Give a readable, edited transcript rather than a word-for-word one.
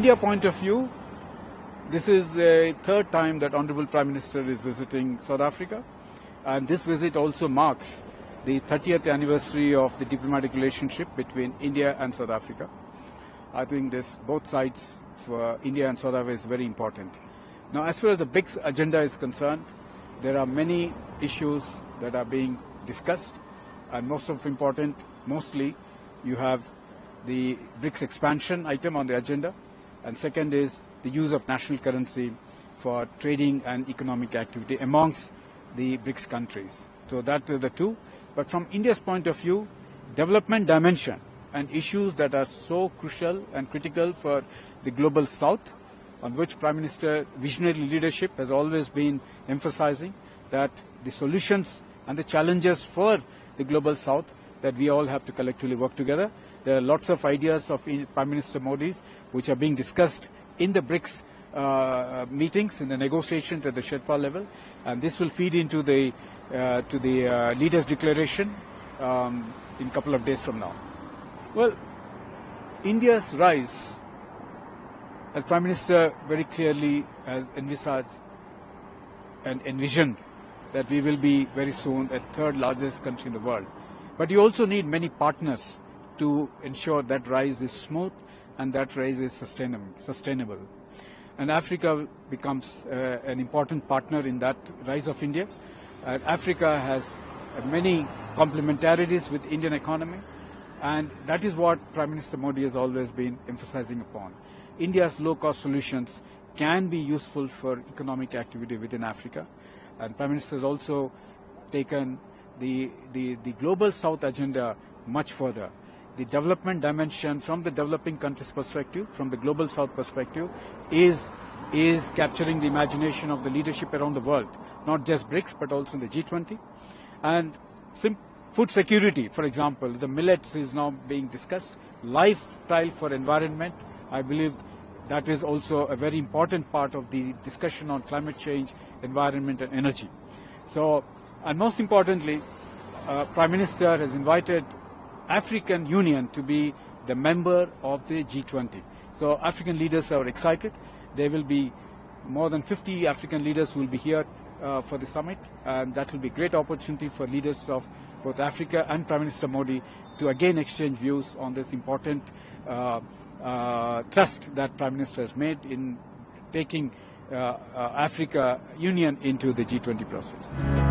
India point of view, this is the third time that Honorable Prime Minister is visiting South Africa, and this visit also marks the 30th anniversary of the diplomatic relationship between India and South Africa. I think this, both sides for India and South Africa, is very important. Now, as far as the BRICS agenda is concerned, there are many issues that are being discussed, and mostly you have the BRICS expansion item on the agenda, and second is the use of national currency for trading and economic activity amongst the BRICS countries. So that are the two. But from India's point of view, development dimension and issues that are so crucial and critical for the global south, on which Prime Minister visionary leadership has always been emphasizing, that the solutions and the challenges for the global south, that we all have to collectively work together. There are lots of ideas of Prime Minister Modi's which are being discussed in the BRICS meetings, in the negotiations at the Sherpa level, and this will feed into the leaders' declaration in a couple of days from now. Well, India's rise, as Prime Minister very clearly has envisaged and envisioned, that we will be very soon a third largest country in the world. But you also need many partners to ensure that rise is smooth and that rise is sustainable. And Africa becomes an important partner in that rise of India. Africa has many complementarities with Indian economy, and that is what Prime Minister Modi has always been emphasizing upon. India's low-cost solutions can be useful for economic activity within Africa. And Prime Minister has also taken the Global South agenda much further. The development dimension from the developing countries' perspective, from the Global South perspective, is capturing the imagination of the leadership around the world, not just BRICS, but also in the G20. And food security, for example, the millets is now being discussed. Lifestyle for environment, I believe that is also a very important part of the discussion on climate change, environment and energy. So, and most importantly, Prime Minister has invited African Union to be the member of the G20. So African leaders are excited. There will be more than 50 African leaders who will be here for the summit, and that will be a great opportunity for leaders of both Africa and Prime Minister Modi to again exchange views on this important trust that Prime Minister has made in taking Africa Union into the G20 process.